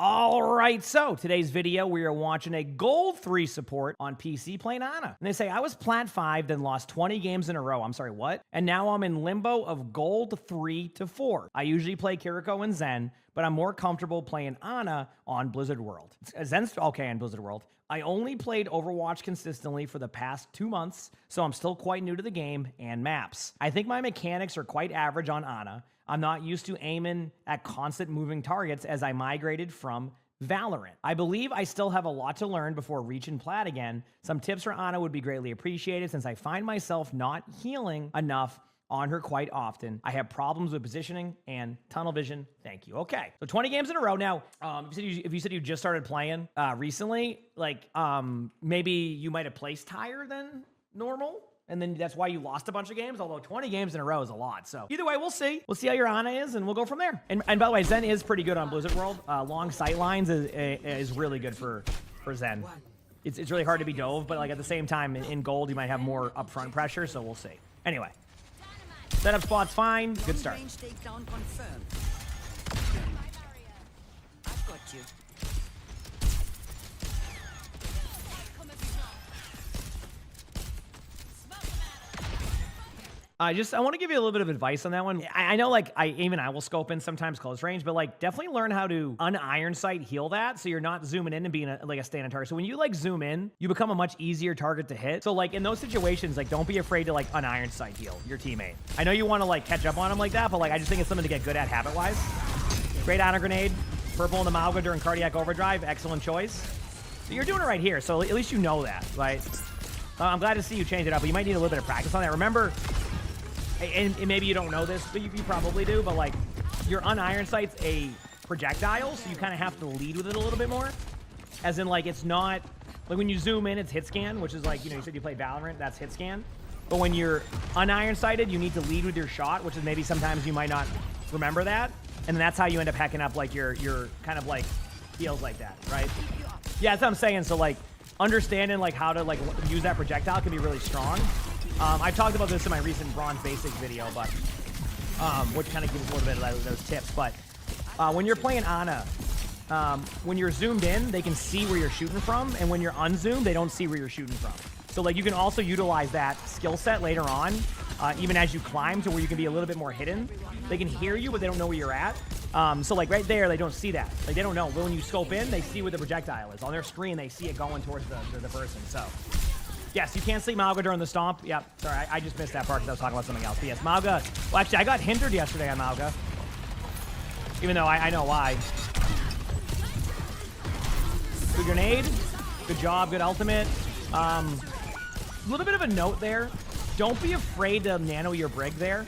All right, so today's video, we are watching a Gold 3 support on PC playing Ana. And they say, I was Plat 5, then lost 20 games in a row. I'm sorry, what? And now I'm in limbo of Gold 3 to 4. I usually play Kiriko and Zen, but I'm more comfortable playing Ana on Blizzard World. Zen's okay on Blizzard World. I only played Overwatch consistently for the past 2 months, so I'm still quite new to the game and maps. I think my mechanics are quite average on Ana. I'm not used to aiming at constant moving targets as I migrated from Valorant. I believe I still have a lot to learn before reaching Plat again. Some tips for Ana would be greatly appreciated since I find myself not healing enough on her quite often. I have problems with positioning and tunnel vision. Thank you. Okay, so 20 games in a row. Now, if you said you just started playing recently, like maybe you might have placed higher than normal, and then that's why you lost a bunch of games, although 20 games in a row is a lot. So either way, we'll see. We'll see how your Ana is, and we'll go from there. And by the way, Zen is pretty good on Blizzard World. Long sight lines is really good for Zen. It's really hard to be dove, but like at the same time, in Gold, you might have more upfront pressure, so we'll see. Anyway, setup spot's fine. Good start. I want to give you a little bit of advice on that one. I know, like, I will scope in sometimes close range, but like definitely learn how to un-iron sight heal that so you're not zooming in and being like a standing target. So when you like zoom in, you become a much easier target to hit. So like in those situations, like don't be afraid to like un-iron sight heal your teammate. I know you want to like catch up on them like that, but like I just think it's something to get good at habit-wise. Great Ana grenade, purple in the Malga during cardiac overdrive, excellent choice. So you're doing it right here, so at least you know that, right? I'm glad to see you change it up, but you might need a little bit of practice on that. Remember, and maybe you don't know this, but you probably do, but like your un-iron sight's a projectile, so you kind of have to lead with it a little bit more. As in, like, it's not, like when you zoom in, it's hit scan, which is like, you know, you said you played Valorant, that's hit scan. But when you're un-iron sighted, you need to lead with your shot, which is maybe sometimes you might not remember that. And then that's how you end up hacking up like your kind of like heals like that, right? Yeah, that's what I'm saying. So like understanding like how to like use that projectile can be really strong. I've talked about this in my recent Bronze Basics video, but which kind of gives a little bit of those tips. But when you're playing Ana, when you're zoomed in, they can see where you're shooting from, and when you're unzoomed, they don't see where you're shooting from. So like you can also utilize that skill set later on, even as you climb to where you can be a little bit more hidden. They can hear you, but they don't know where you're at. So like right there, they don't see that. Like they don't know. But when you scope in, they see where the projectile is. On their screen, they see it going towards the person. So. Yes, you can't sleep Malga during the stomp. Yep, sorry, I just missed that part because I was talking about something else. But yes, Malga, well, actually, I got hindered yesterday on Malga. Even though I know why. Good grenade. Good job, good ultimate. A little bit of a note there. Don't be afraid to nano your brig there.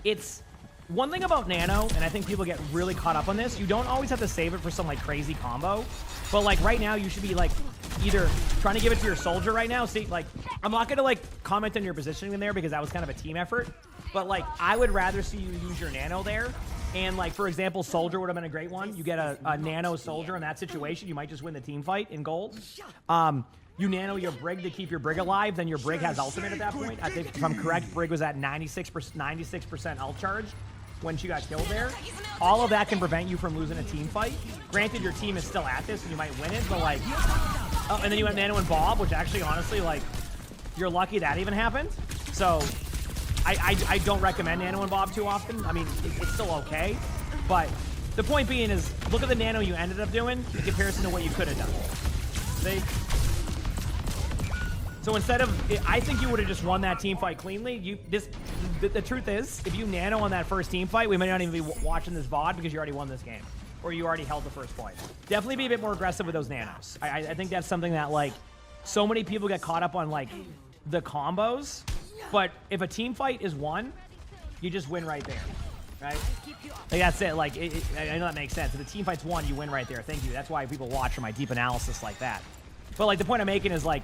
It's one thing about nano, and I think people get really caught up on this, you don't always have to save it for some like crazy combo. But like right now, you should be like either trying to give it to your soldier right now. See, like, I'm not going to like comment on your positioning in there because that was kind of a team effort. But like, I would rather see you use your nano there. And like, for example, soldier would have been a great one. You get a nano soldier in that situation. You might just win the team fight in gold. You nano your brig to keep your brig alive. Then your brig has ultimate at that point. I think if I'm correct, brig was at 96% ult charge when she got killed there. All of that can prevent you from losing a team fight. Granted, your team is still at this and you might win it, but like, oh, and then you went Nano and Bob, which actually, honestly, like, you're lucky that even happened. So, I don't recommend Nano and Bob too often. I mean, it's still okay. But the point being is, look at the Nano you ended up doing in comparison to what you could have done. See? So instead of, I think you would have just won that team fight cleanly. The truth is, if you Nano on that first team fight, we might not even be watching this VOD because you already won this game. Or you already held the first point. Definitely be a bit more aggressive with those nanos. I think that's something that, like, so many people get caught up on, like, the combos. But if a team fight is won, you just win right there, right? Like, that's it. Like, I know that makes sense. If the team fight's won, you win right there. Thank you. That's why people watch for my deep analysis like that. But, like, the point I'm making is, like,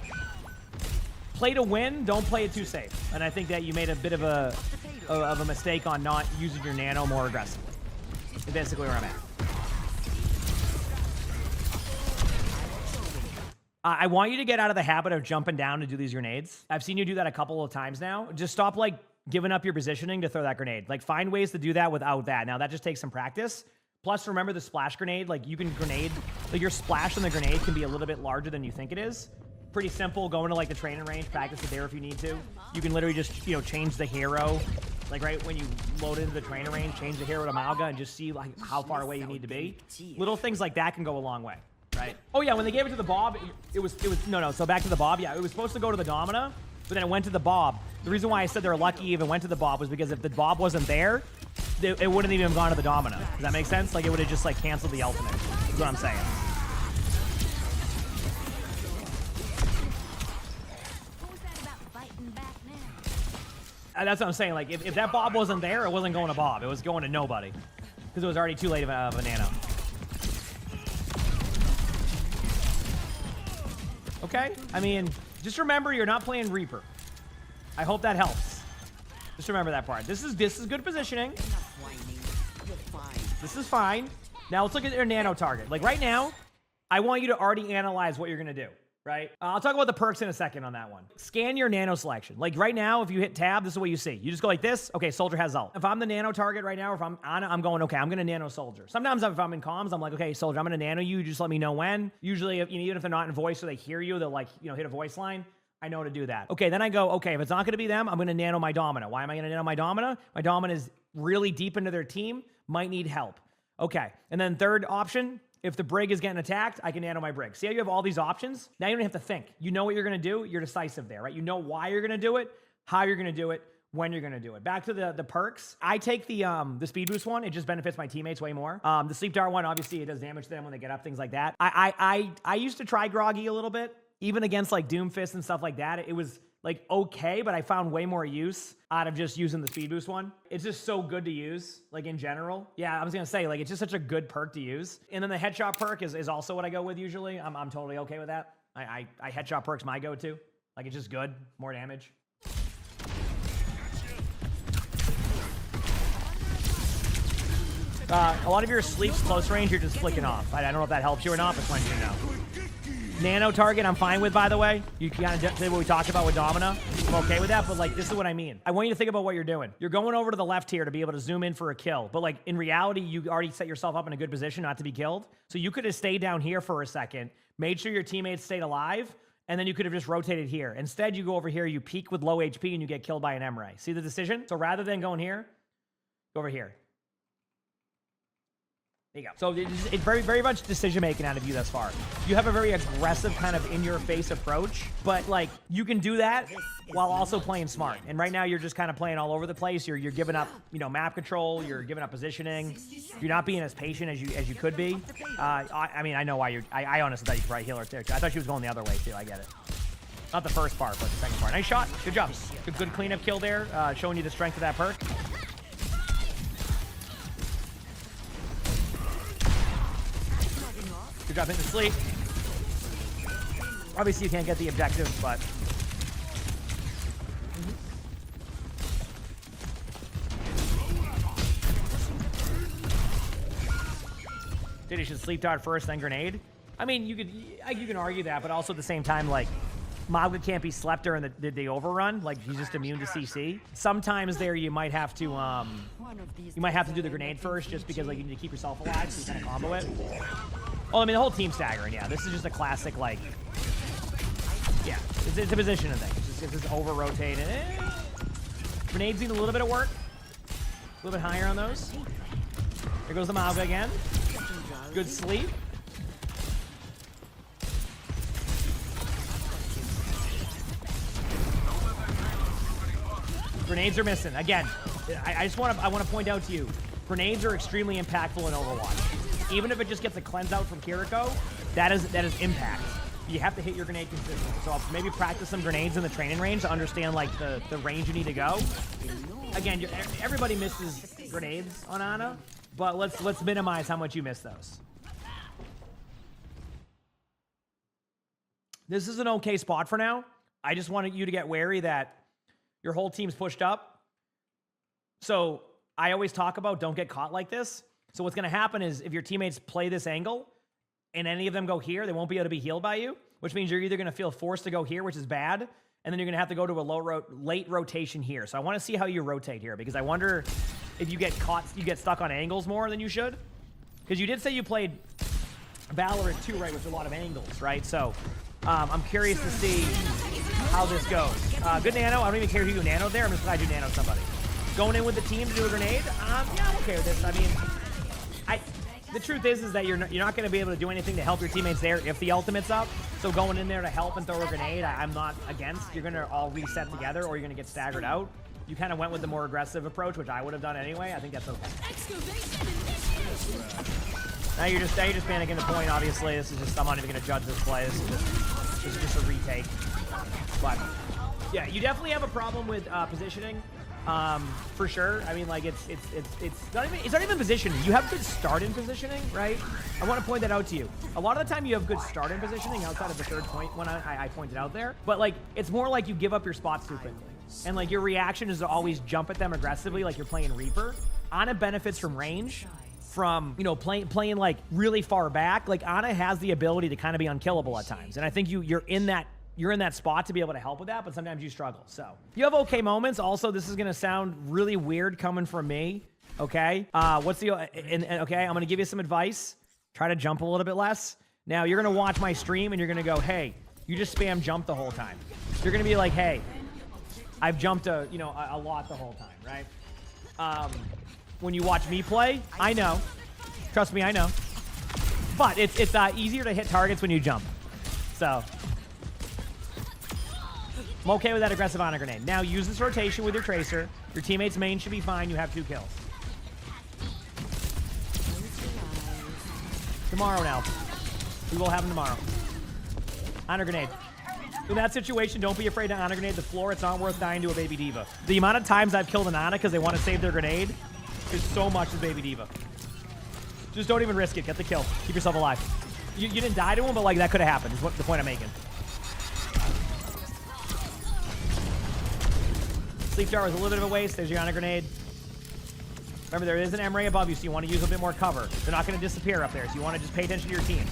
play to win, don't play it too safe. And I think that you made a bit of a mistake on not using your nano more aggressively. That's basically where I'm at. I want you to get out of the habit of jumping down to do these grenades. I've seen you do that a couple of times now. Just stop, like, giving up your positioning to throw that grenade. Like, find ways to do that without that. Now, that just takes some practice, Plus, remember the splash grenade. Like, you can grenade. Like, your splash on the grenade can be a little bit larger than you think it is. Pretty simple. Go into, like, the training range. Practice it there if you need to. You can literally just, you know, change the hero. Like, right when you load into the training range, change the hero to Malga and just see, like, how far away you need to be. Little things like that can go a long way, right? Oh, yeah, when they gave it to the Bob, it was no, so back to the Bob. Yeah, it was supposed to go to the Domina, but then it went to the Bob. The reason why I said they're lucky even went to the Bob was because if the Bob wasn't there, it wouldn't even have gone to the Domina. Does that make sense? Like, it would have just, like, canceled the ultimate. That's what I'm saying. That's what I'm saying. Like, if that Bob wasn't there, it wasn't going to Bob. It was going to nobody. Because it was already too late of a Nano. Okay? I mean, just remember you're not playing Reaper. I hope that helps. Just remember that part. This is good positioning. This is fine. Now let's look at your Nano target. Like right now, I want you to already analyze what you're going to do, right? I'll talk about the perks in a second on that one. Scan your Nano selection. Like right now, if you hit tab, this is what you see. You just go like this. Okay, Soldier has ult. If I'm the Nano target right now, or if I'm on it, I'm going, okay, I'm going to Nano Soldier. Sometimes if I'm in comms, I'm like, okay, Soldier, I'm going to Nano you. Just let me know when. Usually, even if they're not in voice or they hear you, they'll like, hit a voice line. I know to do that. Okay, then I go, okay, if it's not going to be them, I'm going to Nano my Domina. Why am I going to Nano my Domina? My Domina is really deep into their team, might need help. Okay, and then third option, if the Brig is getting attacked, I can Nano my Brig. See how you have all these options? Now you don't have to think. You know what you're going to do. You're decisive there, right? You know why you're going to do it, how you're going to do it, when you're going to do it. Back to the perks. I take the speed boost one. It just benefits my teammates way more. The sleep dart one, obviously, it does damage to them when they get up, things like that. I used to try Groggy a little bit. Even against like Doomfist and stuff like that, it was like okay, but I found way more use out of just using the speed boost one. It's just so good to use, like in general. Yeah, I was gonna say, like it's just such a good perk to use. And then the headshot perk is also what I go with usually. I'm totally okay with that. I headshot perk's my go-to. Like it's just good, more damage. A lot of your sleeps close range, you're just flicking off. I don't know if that helps you or not, but plenty to know. Nano target, I'm fine with, by the way. You kind of did what we talked about with Domina. I'm okay with that, but like, this is what I mean. I want you to think about what you're doing. You're going over to the left here to be able to zoom in for a kill, but like, in reality, you already set yourself up in a good position not to be killed. So you could have stayed down here for a second, made sure your teammates stayed alive, and then you could have just rotated here. Instead, you go over here, you peek with low HP, and you get killed by an Emray. See the decision? So rather than going here, go over here. There you go. So it's very, very much decision-making out of you thus far. You have a very aggressive kind of in-your-face approach, but like you can do that while also playing smart. And right now you're just kind of playing all over the place. You're giving up, map control. You're giving up positioning. You're not being as patient as you could be. I mean, I know why you're. I honestly thought you could probably heal her too. I thought she was going the other way too. I get it. Not the first part, but the second part. Nice shot. Good job. Good cleanup kill there, showing you the strength of that perk. Good job hitting the sleep. Obviously, you can't get the objective, but... Did he should sleep dart first, then grenade? I mean, you can argue that, but also at the same time, like, Mogga can't be slept during the overrun. Like, he's just immune to CC. Sometimes there you might have to do the grenade first, just because like you need to keep yourself alive, so you kind of combo it. Oh, I mean, the whole team's staggering, yeah. This is just a classic, like... Yeah, it's a position thing. It's just over-rotated. Grenades need a little bit of work. A little bit higher on those. There goes the Malga again. Good sleep. Grenades are missing. Again, I want to point out to you, grenades are extremely impactful in Overwatch. Even if it just gets a cleanse out from Kiriko, that is impact. You have to hit your grenade consistently. So I'll maybe practice some grenades in the training range to understand like the range you need to go. Again, everybody misses grenades on Ana, but let's minimize how much you miss those. This is an okay spot for now. I just wanted you to get wary that your whole team's pushed up. So I always talk about don't get caught like this. So what's going to happen is if your teammates play this angle and any of them go here, they won't be able to be healed by you, which means you're either going to feel forced to go here, which is bad, and then you're going to have to go to a late rotation here. So I want to see how you rotate here because I wonder if you get caught, you get stuck on angles more than you should. Because you did say you played Valorant too, right, with a lot of angles, right? So I'm curious to see how this goes. Good Nano. I don't even care who you Nano there. I'm just glad you Nano somebody. Going in with the team to do a grenade? Yeah, I'm okay with this. I mean, the truth is that you're not going to be able to do anything to help your teammates there if the ultimate's up. So going in there to help and throw a grenade, I'm not against. You're going to all reset together or you're going to get staggered out. You kind of went with the more aggressive approach, which I would have done anyway. I think that's okay. Now you're just panicking the point, obviously. This is just, I'm not even going to judge this play. This is just a retake. But, yeah, you definitely have a problem with positioning. For sure. I mean, like, it's not even positioning. You have good start in positioning, right? I want to point that out to you. A lot of the time you have good start in positioning outside of the third point when I pointed out there. But, like, it's more like you give up your spots too quickly. And, like, your reaction is to always jump at them aggressively like you're playing Reaper. Ana benefits from range, from, you know, playing like, really far back. Like, Ana has the ability to kind of be unkillable at times. And I think you're in that spot to be able to help with that, but sometimes you struggle. So you have okay moments. Also, this is going to sound really weird coming from me. Okay. Okay. I'm going to give you some advice. Try to jump a little bit less. Now you're going to watch my stream and you're going to go, hey, you just spam jump the whole time. You're going to be like, hey, I've jumped a lot the whole time. Right. When you watch me play, I know, trust me, I know, but it's easier to hit targets when you jump. So I'm okay with that aggressive Ana grenade. Now use this rotation with your Tracer. Your teammate's main should be fine. You have 2 kills. Tomorrow now. We will have them tomorrow. Ana grenade. In that situation, don't be afraid to Ana grenade the floor. It's not worth dying to a baby diva. The amount of times I've killed an Ana because they want to save their grenade is so much as baby diva. Just don't even risk it. Get the kill. Keep yourself alive. You didn't die to him, but like that could have happened is what the point I'm making. Sleep jar was a little bit of a waste. There's your Ana grenade. Remember, there is an M-ray above you, so you want to use a bit more cover. They're not going to disappear up there, so you want to just pay attention to your team.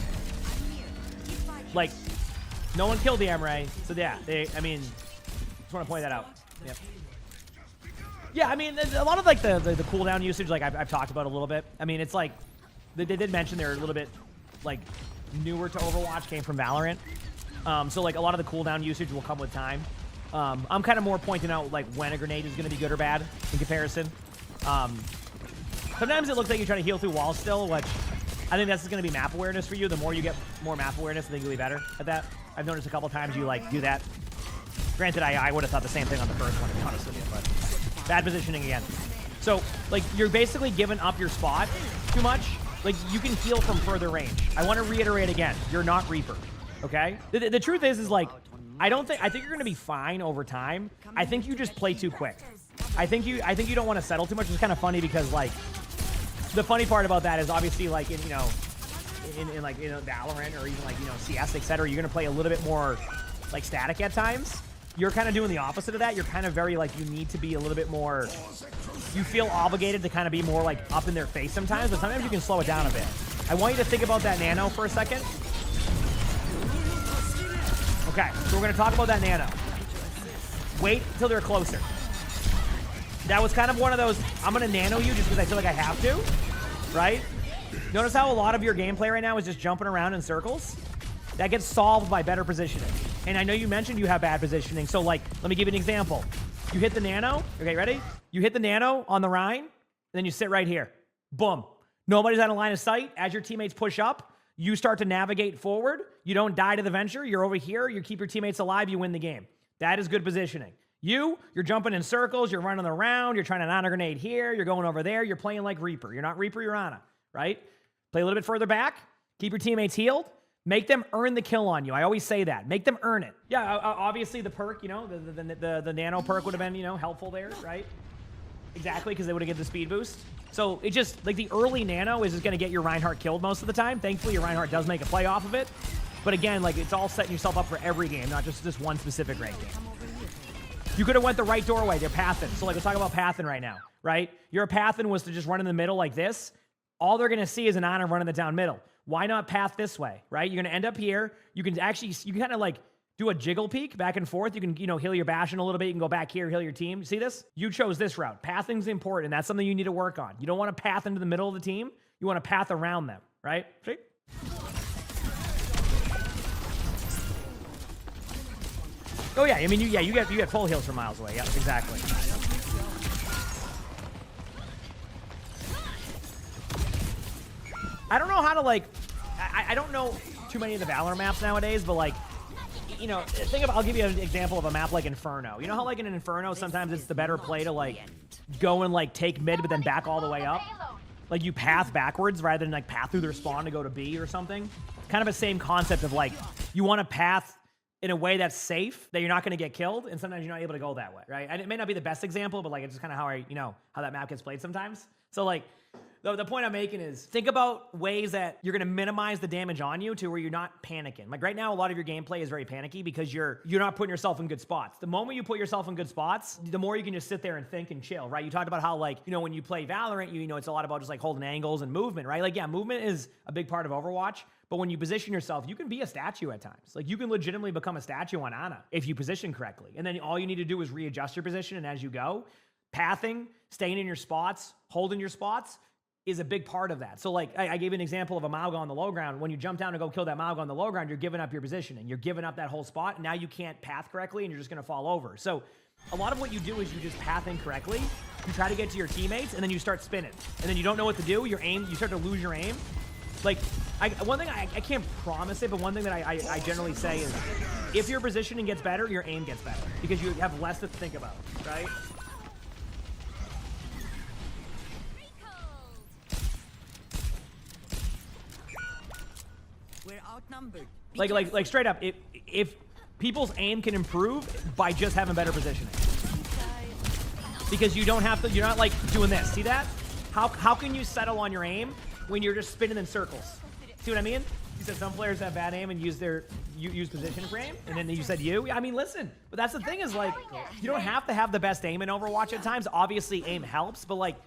Like, no one killed the M-ray, so yeah, just want to point that out. Yep. Yeah, I mean, a lot of like the cooldown usage, like I've talked about a little bit. I mean, it's like, they did mention they're a little bit like newer to Overwatch, came from Valorant. So like a lot of the cooldown usage will come with time. I'm kind of more pointing out like when a grenade is going to be good or bad in comparison. Sometimes it looks like you're trying to heal through walls still, which I think that's going to be map awareness for you. The more you get more map awareness, I think you'll be better at that. I've noticed a couple times you like do that. Granted, I would have thought the same thing on the first one, to be honest with you, but bad positioning again. So like you're basically giving up your spot too much. Like you can heal from further range. I want to reiterate again, you're not Reaper, okay? The truth is like, I think you're going to be fine over time. I think you just play too quick. I think you don't want to settle too much. It's kind of funny because like the funny part about that is obviously like in Valorant or even like CS, etc. You're going to play a little bit more like static at times. You're kind of doing the opposite of that. You're kind of very like you need to be a little bit more. You feel obligated to kind of be more like up in their face sometimes, but sometimes you can slow it down a bit. I want you to think about that Nano for a second. Okay, so we're going to talk about that Nano. Wait till they're closer. That was kind of one of those, I'm going to Nano you just because I feel like I have to, right? Notice how a lot of your gameplay right now is just jumping around in circles? That gets solved by better positioning. And I know you mentioned you have bad positioning, so like, let me give you an example. You hit the Nano, okay, ready? You hit the Nano on the Rhine, and then you sit right here. Boom. Nobody's out of line of sight. As your teammates push up, you start to navigate forward. You don't die to the venture. You're over here. You keep your teammates alive. You win the game. That is good positioning. You're jumping in circles. You're running around. You're trying to Ana grenade here. You're going over there. You're playing like Reaper. You're not Reaper. You're Ana, right? Play a little bit further back. Keep your teammates healed. Make them earn the kill on you. I always say that. Make them earn it. Yeah, obviously the perk, the Nano perk would have been, helpful there, right? Exactly, because they would have given the speed boost. So it just, like the early Nano is just going to get your Reinhardt killed most of the time. Thankfully, your Reinhardt does make a play off of it. But again, like it's all setting yourself up for every game, not just this one specific ranked game. You could have went the right doorway. They're pathing. So like let's talk about pathing right now, right? Your pathing was to just run in the middle like this. All they're going to see is an Ana running the down middle. Why not path this way, right? You're going to end up here. You can kind of like do a jiggle peek back and forth. You can, heal your Bastion a little bit. You can go back here, heal your team. See this? You chose this route. Pathing's important. That's something you need to work on. You don't want to path into the middle of the team. You want to path around them, right? See? Oh yeah, I mean, you get full heals from miles away. Yeah, exactly. I don't know how to like. I don't know too many of the Valorant maps nowadays, but like, you know, I'll give you an example of a map like Inferno. You know how like in an Inferno, sometimes it's the better play to like go and like take mid, but then back all the way up. Like you path backwards rather than like path through their spawn to go to B or something. Kind of the same concept of like, you want to path in a way that's safe, that you're not going to get killed, and sometimes you're not able to go that way, right? And it may not be the best example, but like it's just kind of how how that map gets played sometimes. So like, the point I'm making is think about ways that you're going to minimize the damage on you to where you're not panicking. Like right now, a lot of your gameplay is very panicky because you're not putting yourself in good spots. The moment you put yourself in good spots, the more you can just sit there and think and chill, right? You talked about how like, when you play Valorant, you know, it's a lot about just like holding angles and movement, right? Like, yeah, movement is a big part of Overwatch, but when you position yourself, you can be a statue at times. Like you can legitimately become a statue on Ana if you position correctly. And then all you need to do is readjust your position, and as you go, pathing, staying in your spots, holding your spots, is a big part of that. So like I gave an example of a emongg on the low ground. When you jump down to go kill that emongg on the low ground, you're giving up your position and you're giving up that whole spot. And now you can't path correctly and you're just gonna fall over. So a lot of what you do is you just path incorrectly. You try to get to your teammates and then you start spinning. And then you don't know what to do. Your aim, you start to lose your aim. Like one thing I can't promise it, but one thing that I generally say is if your positioning gets better, your aim gets better because you have less to think about, right? Like straight up, if people's aim can improve by just having better positioning, because you don't have to, you're not like doing this. See that? How can you settle on your aim when you're just spinning in circles? See what I mean? You said some players have bad aim and use position for aim, and then you said you. I mean, listen, but that's the thing is like you don't have to have the best aim in Overwatch at times. Obviously, aim helps, but like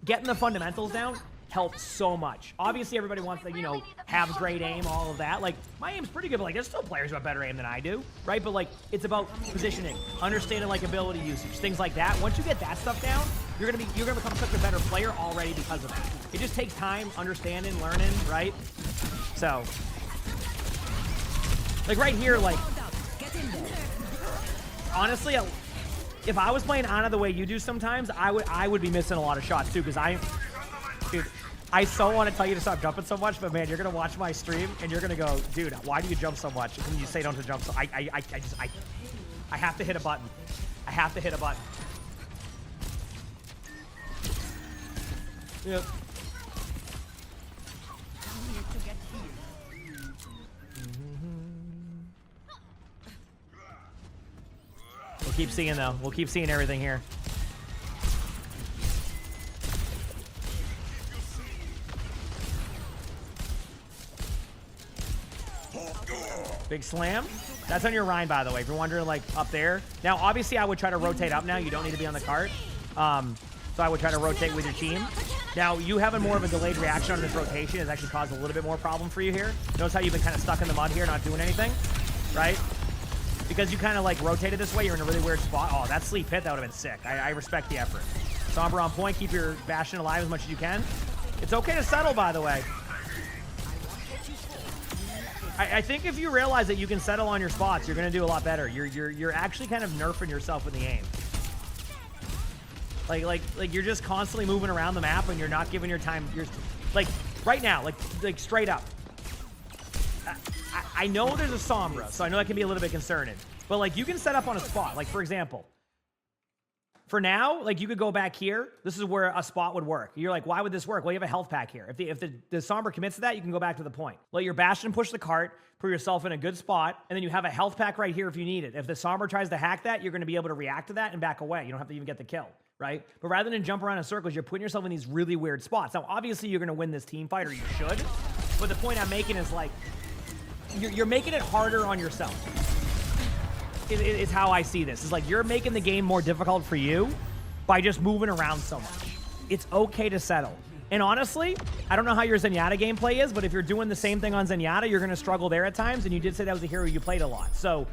getting the fundamentals down helps so much. Obviously, everybody wants to, have great aim, all of that. Like, my aim's pretty good, but like, there's still players who have better aim than I do, right? But like, it's about positioning, understanding like ability usage, things like that. Once you get that stuff down, you're gonna become such a better player already because of that. It just takes time, understanding, learning, right? So, like right here, like, honestly, if I was playing Ana the way you do sometimes, I would be missing a lot of shots too, because dude, I so want to tell you to stop jumping so much, but man, you're gonna watch my stream and you're gonna go, dude, why do you jump so much? And you say don't to jump, so I have to hit a button. I have to hit a button. Yep. We'll keep seeing though. We'll keep seeing everything here. Big slam. That's on your Rhine, by the way, if you're wondering, like, up there. Now, obviously, I would try to rotate up now. You don't need to be on the cart. So I would try to rotate with your team. Now, you having more of a delayed reaction on this rotation has actually caused a little bit more problem for you here. Notice how you've been kind of stuck in the mud here, not doing anything, right? Because you kind of, like, rotated this way, you're in a really weird spot. Oh, that sleep hit, that would have been sick. I respect the effort. Sombra on point. Keep your Bastion alive as much as you can. It's okay to settle, by the way. I think if you realize that you can settle on your spots, you're going to do a lot better. You're actually kind of nerfing yourself with the aim. Like you're just constantly moving around the map and you're not giving your time. You're like right now, like straight up. I know there's a Sombra, so I know that can be a little bit concerning. But like you can set up on a spot. Like for example, for now, like you could go back here. This is where a spot would work. You're like, why would this work? Well, you have a health pack here. If the Sombra commits to that, you can go back to the point. Let your Bastion push the cart, put yourself in a good spot, and then you have a health pack right here if you need it. If the Sombra tries to hack that, you're going to be able to react to that and back away. You don't have to even get the kill, right? But rather than jump around in circles, you're putting yourself in these really weird spots. Now, obviously, you're going to win this team fight, or you should. But the point I'm making is like, you're making it harder on yourself. It's how I see this. It's like you're making the game more difficult for you by just moving around so much. It's okay to settle. And honestly, I don't know how your Zenyatta gameplay is, but if you're doing the same thing on Zenyatta, you're going to struggle there at times, and you did say that was a hero you played a lot. So,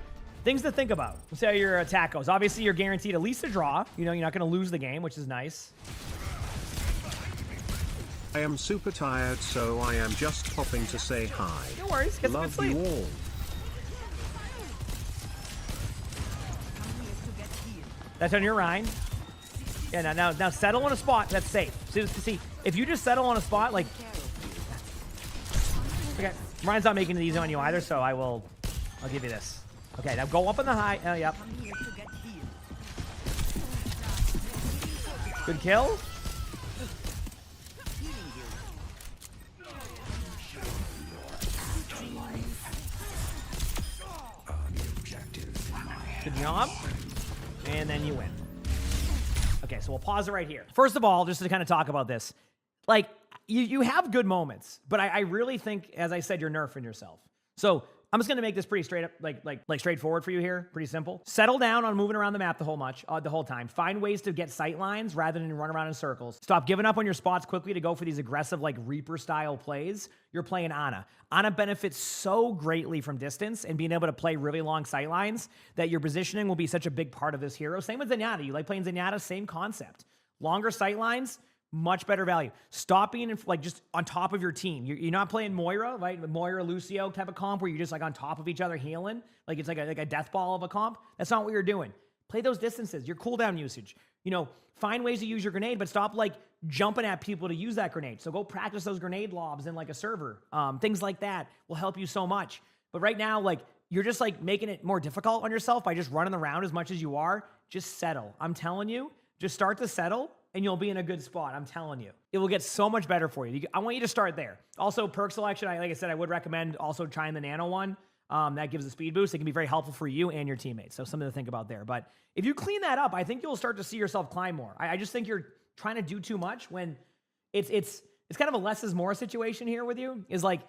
things to think about. Let's see how your attack goes. Obviously, you're guaranteed at least a draw. You know, you're not going to lose the game, which is nice. I am super tired, so I am just popping to say hi. No worries, get some good Love sleep. you all. That's on your Rhine. Yeah, now settle on a spot that's safe. See, if you just settle on a spot, like... Okay, Ryan's not making it easy on you either, so I'll give you this. Okay, now go up in the high. Oh, yep. Good kill. Good job. And then you win. Okay, so we'll pause it right here. First of all, just to kind of talk about this, like, you have good moments, but I really think, as I said, you're nerfing yourself. So I'm just going to make this pretty straight up, like straightforward for you here. Pretty simple. Settle down on moving around the map the whole time. Find ways to get sight lines rather than run around in circles. Stop giving up on your spots quickly to go for these aggressive, like, Reaper style plays. You're playing Ana. Ana benefits so greatly from distance and being able to play really long sight lines that your positioning will be such a big part of this hero. Same with Zenyatta. You like playing Zenyatta? Same concept. Longer sight lines, much better value. Stop being like just on top of your team. You're not playing Moira, right? Moira, Lucio type of comp where you're just like on top of each other healing. Like it's like a death ball of a comp. That's not what you're doing. Play those distances, your cooldown usage. You know, find ways to use your grenade, but stop like jumping at people to use that grenade. So go practice those grenade lobs in like a server. Things like that will help you so much. But right now, like, you're just like making it more difficult on yourself by just running around as much as you are. Just settle. I'm telling you, just start to settle and you'll be in a good spot. I'm telling you. It will get so much better for you. I want you to start there. Also, perk selection, like I said, I would recommend also trying the Nano one. That gives a speed boost. It can be very helpful for you and your teammates. So something to think about there. But if you clean that up, I think you'll start to see yourself climb more. I just think you're trying to do too much when it's kind of a less is more situation here with you. Is like,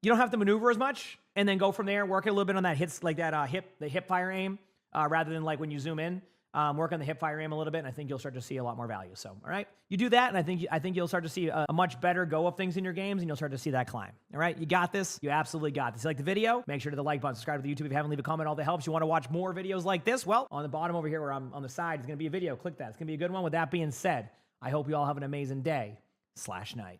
you don't have to maneuver as much and then go from there, work a little bit on that hits, like that the hip fire aim, rather than like when you zoom in. Work on the hip fire aim a little bit, and I think you'll start to see a lot more value. So, all right, you do that, and I think you'll start to see a much better go of things in your games, and you'll start to see that climb. All right, you got this. You absolutely got this. You like the video? Make sure to hit the like button, subscribe to the YouTube if you haven't, leave a comment. All that helps. You want to watch more videos like this? Well, on the bottom over here, where I'm on the side, is going to be a video. Click that. It's going to be a good one. With that being said, I hope you all have an amazing day/night.